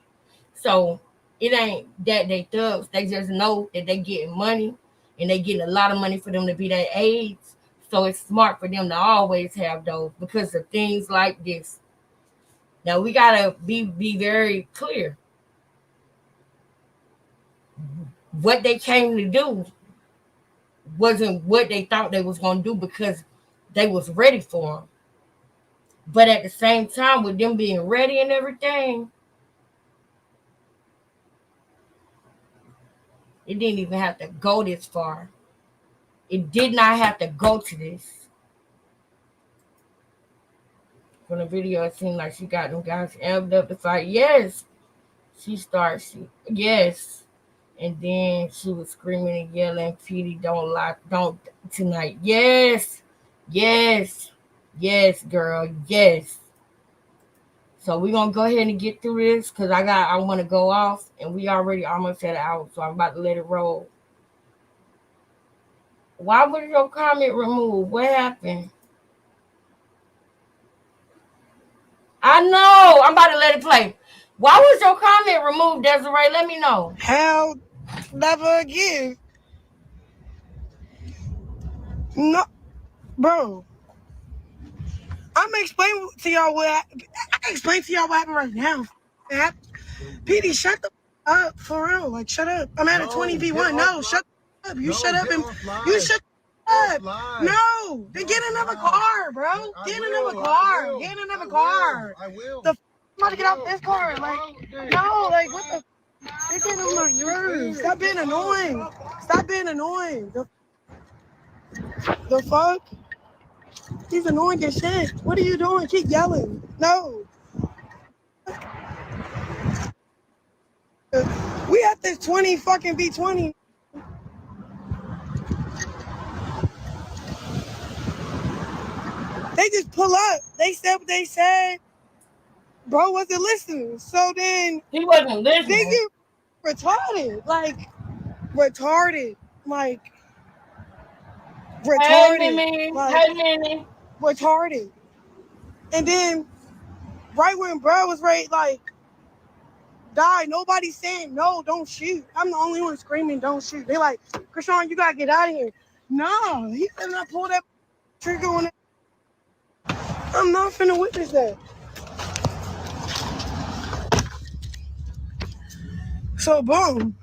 So it ain't that they thugs. They just know that they getting money and they getting a lot of money for them to be their aides. So it's smart for them to always have those because of things like this. Now we gotta be very clear. What they came to do wasn't what they thought they was gonna do because they was ready for them. But at the same time, with them being ready and everything, it didn't even have to go this far. It did not have to go to this. From the video, it seemed like she got them guys amped up to fight. Yes. Yes. And then she was screaming and yelling, Petey, don't tonight. Yes. Yes. Yes, girl. Yes. So we're gonna go ahead and get through this because I want to go off and we already almost at an hour, so I'm about to let it roll. Why was your comment removed? What happened? I know. I'm about to let it play. Why was your comment removed, Desiree? Let me know. Hell, never again. No, bro. I'm gonna explain to y'all I can explain to y'all what happened right now. PD, shut the up for real. Like, shut up. I'm at a 20v1. No, shut up. You shut up and you shut up. No, then get another car, bro. Get another car. Get another car. I will. I'm about to get out this car. Like, no, like what the? You're getting on my nerves. Stop being annoying. Stop being annoying. The fuck? He's annoying as shit. What are you doing? Keep yelling. No. We at this 20 fucking V20. They just pull up. They said what they said. Bro wasn't listening. So then he wasn't listening. They get retarded. Like retarded. Like retarded. Hey, Mimi. Like, hey, Mimi. Retarded. And then right when bro was ready, like die, nobody's saying no, don't shoot. I'm the only one screaming, don't shoot. They like, Krishan, you gotta get out of here. No, he did not pull that trigger on it. I'm not finna witness that. So boom.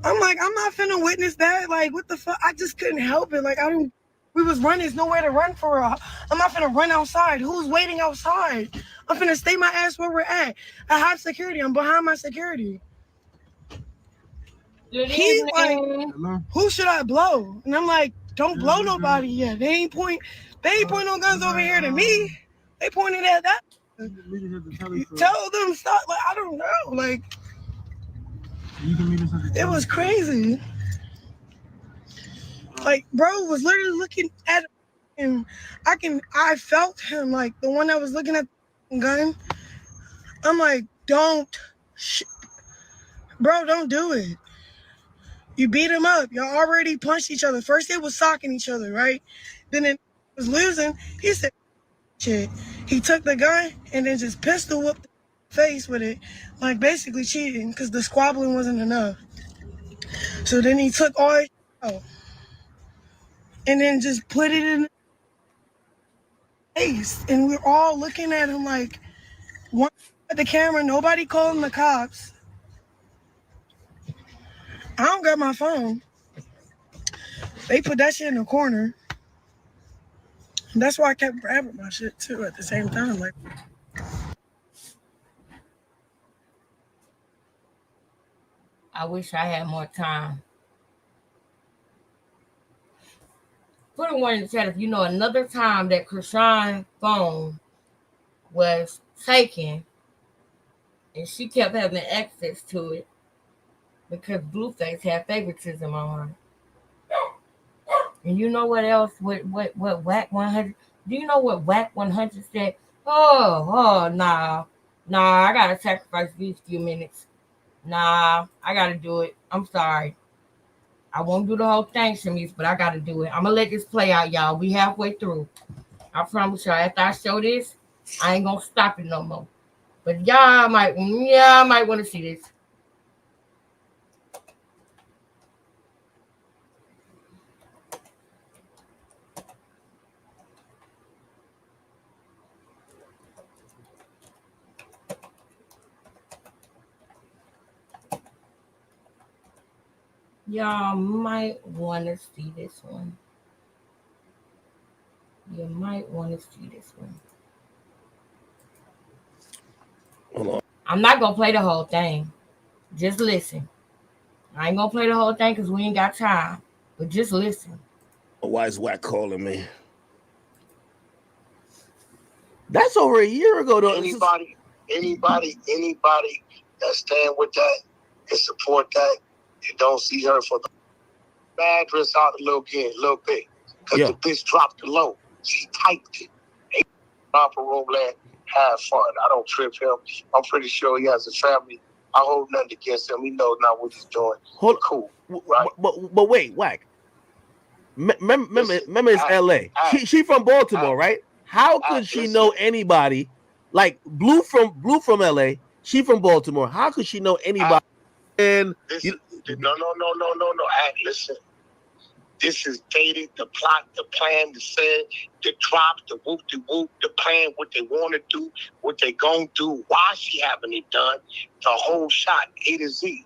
I'm like, I'm not finna witness that. Like, what the fuck? I just couldn't help it. Like, we was running. There's nowhere to run for. I'm not finna run outside. Who's waiting outside? I'm finna stay my ass where we're at. I have security. I'm behind my security. He's like, who should I blow? And I'm like, don't blow nobody yet. They ain't point no guns over here to me. They pointed at that. Tell them stop. Like, I don't know. Like, it was crazy. Like, bro was literally looking at him. I felt him, like the one that was looking at the gun. I'm like, bro, don't do it. You beat him up. Y'all already punched each other. First they was socking each other, right? Then it was losing. He said, shit. He took the gun and then just pistol whooped the face with it. Like basically cheating because the squabbling wasn't enough. So then he took all his out and then just put it in the face. And we're all looking at him like, one at the camera, nobody calling the cops. I don't got my phone. They put that shit in the corner. And that's why I kept grabbing my shit too at the same time. Like, I wish I had more time. Put a one in the chat if you know another time that Krishan's phone was taken and she kept having access to it because Blueface had favoritism on her. And you know what else? What Wack 100? Do you know what Wack 100 said? Nah, I gotta sacrifice these few minutes. Nah, I gotta do it. I'm sorry. I won't do the whole thing, Shamise, but I gotta do it. I'm gonna let this play out, y'all. We halfway through. I promise y'all. After I show this, I ain't gonna stop it no more. But y'all might want to see this. Y'all might want to see this one. You might want to see this one. Hold on. I'm not gonna play the whole thing. Just listen. I ain't gonna play the whole thing because we ain't got time. But just listen. Why is Wack calling me? That's over a year ago, though. Anybody that stand with that and support that and don't see her for the address out a little bit. Because the bitch dropped the low. She typed it. Ain't proper roomland. Have fun. I don't trip him. I'm pretty sure he has a family. I hold nothing against him. He knows not what he's doing. Cool. Right? But wait, Wack. Remember it's LA. She from Baltimore, right? How could she know anybody? Like Blue from LA. She from Baltimore. How could she know anybody? No. Listen. This is dated, the plot, the plan, the set, the drop, the whoop, the plan, what they want to do, what they gonna do, why she having it done, the whole shot, A to Z.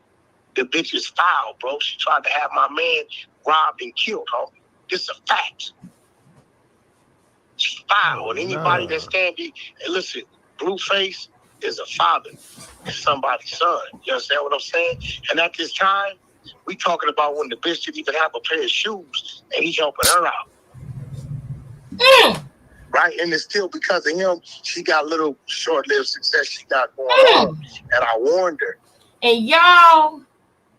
The bitch is foul, bro. She tried to have my man robbed and killed, homie. This is a fact. She's foul. And anybody that stand be, hey, listen, Blueface is a father. It's somebody's son. You understand what I'm saying? And at this time, we talking about when the bitch didn't even have a pair of shoes and he helping her out. Right? And it's still because of him, she got little short-lived success she got going on. And I warned her. And y'all,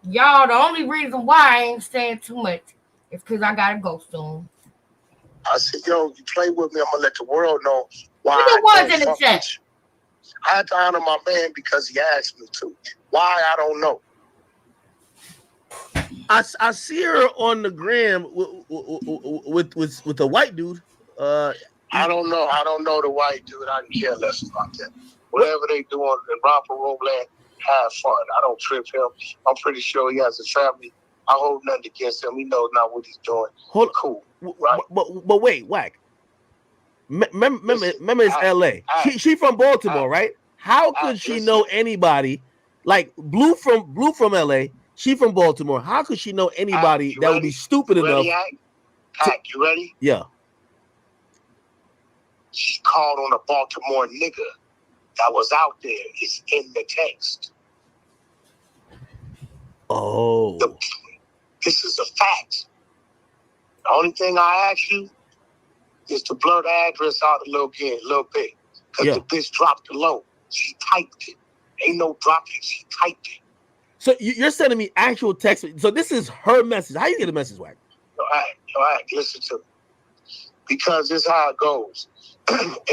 the only reason why I ain't saying too much is because I gotta go soon. I said, yo, you play with me, I'm gonna let the world know why I was in the chat. I had to honor my man because he asked me to. Why, I don't know. I see her on the gram with a white dude. I don't know. I don't know the white dude. I can care less about that. Whatever they do on the romper roomland, have fun. I don't trip him. I'm pretty sure he has a family. I hold nothing against him. He knows not what he's doing. Cool. Right? But wait, Wack. Remember it's LA. She from Baltimore, right? How could she know anybody? Like Blue from LA. She from Baltimore. How could she know anybody that would be stupid enough? Hack, you ready? Yeah. She called on a Baltimore nigga that was out there. It's in the text. Oh. This is a fact. The only thing I ask you is to blur the address out a little bit. Because the bitch dropped the low. She typed it. Ain't no dropping. She typed it. So you're sending me actual text. So this is her message. How you get a message, Wack? All right, listen to me. Because this is how it goes.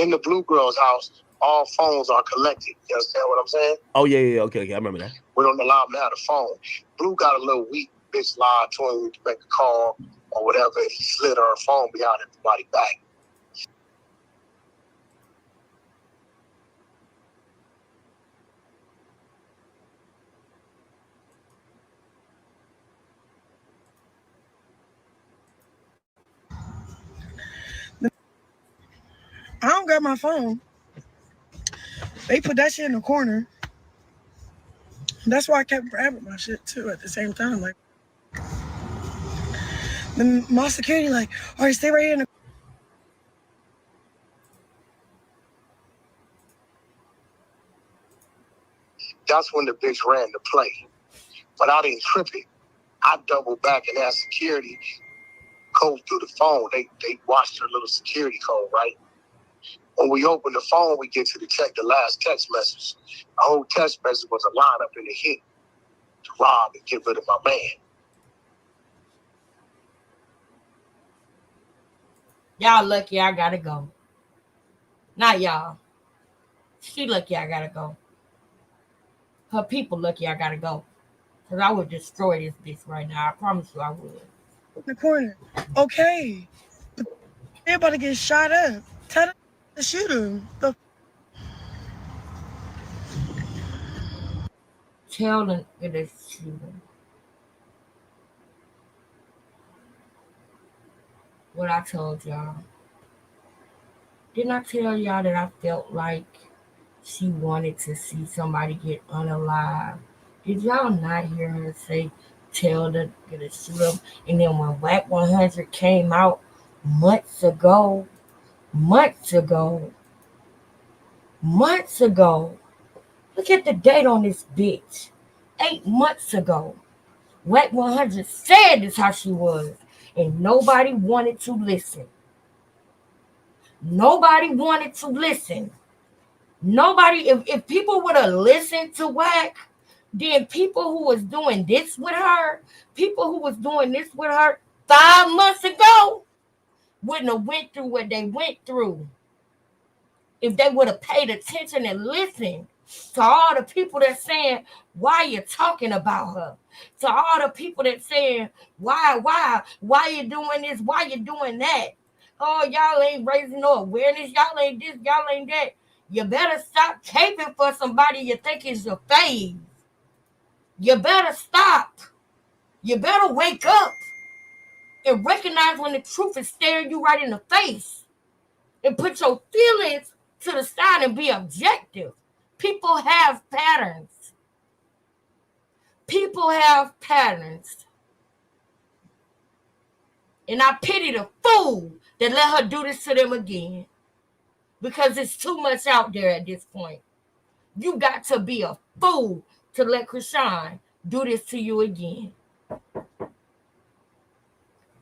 In the Blue Girl's house, all phones are collected. You understand what I'm saying? Oh, yeah. Okay, I remember that. We don't allow them to have the phone. Blue got a little weak bitch lied to him to make a call or whatever. He slid her phone behind everybody back. mom grabbed my phone. They put that shit in the corner. That's why I kept grabbing my shit too at the same time. Like, then my security like, all right, stay right here in the. That's when the bitch ran the play. But I didn't trip it. I doubled back and asked security code through the phone. They watched her little security code, right? When we open the phone, we get to the last text message. The whole text message was a line up in the hit to rob and get rid of my man. Y'all lucky I gotta go. Not y'all. She lucky I gotta go. Her people lucky I gotta go. Because I would destroy this bitch right now. I promise you I would. In the corner. Okay. But they're about to get shot up. Tell them to shoot him. Tell them it is shooting. What I told y'all. Didn't I tell y'all that I felt like she wanted to see somebody get unalive? Did y'all not hear her say, tell them to shoot them? And then when Wack 100 came out months ago, look at the date on this bitch. 8 months ago, Wack 100 said this how she was, and nobody wanted to listen. Nobody, if people would have listened to Wack, then people who was doing this with her 5 months ago wouldn't have went through what they went through. If they would have paid attention and listened to all the people that saying, why you talking about her? To all the people that saying, why you doing this? Why you doing that? Oh, y'all ain't raising no awareness. Y'all ain't this, y'all ain't that. You better stop caping for somebody you think is your fave. You better stop. You better wake up and recognize when the truth is staring you right in the face. And put your feelings to the side and be objective. People have patterns. And I pity the fool that let her do this to them again. Because it's too much out there at this point. You got to be a fool to let Krishan do this to you again.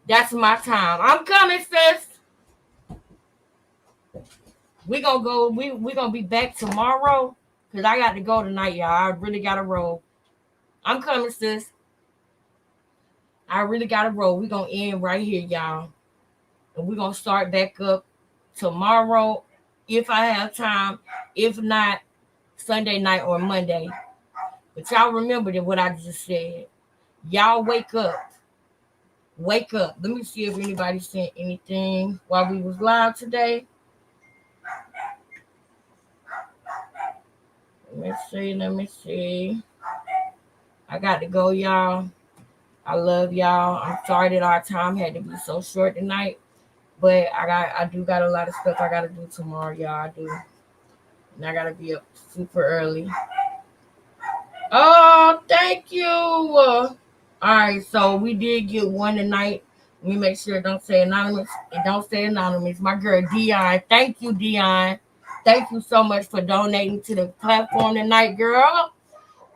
That's my time. I'm coming, sis. We gonna go. We gonna be back tomorrow because I got to go tonight, y'all. I really gotta roll. I'm coming, sis. I really gotta roll. We gonna end right here, y'all, and we gonna start back up tomorrow if I have time. If not, Sunday night or Monday. But y'all remember that what I just said. Y'all wake up. Wake up. Let me see if anybody sent anything while we was live today. Let me see. I got to go, y'all. I love y'all. I'm sorry that our time had to be so short tonight. But I do got a lot of stuff I got to do tomorrow, y'all. I do. And I got to be up super early. Oh, thank you. All right, so we did get one tonight. Let me make sure it don't say anonymous. It don't say anonymous. My girl, Dion. Thank you, Dion. Thank you so much for donating to the platform tonight, girl.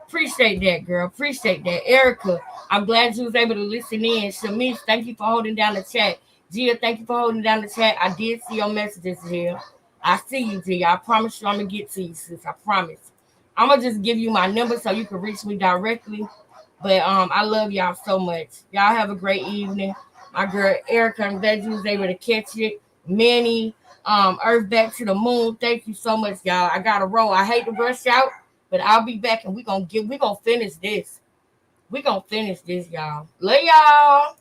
Appreciate that, girl. Appreciate that. Erica, I'm glad you was able to listen in. Shamish, thank you for holding down the chat. Gia, thank you for holding down the chat. I did see your messages here. I see you, Gia. I promise you I'm going to get to you, sis. I promise. I'm going to just give you my number so you can reach me directly. But I love y'all so much. Y'all have a great evening. My girl, Erica, I'm glad you was able to catch it. Manny, Earth Back to the Moon. Thank you so much, y'all. I got to roll. I hate to rush out, but I'll be back and we gonna finish this. We gonna finish this, y'all. Love y'all.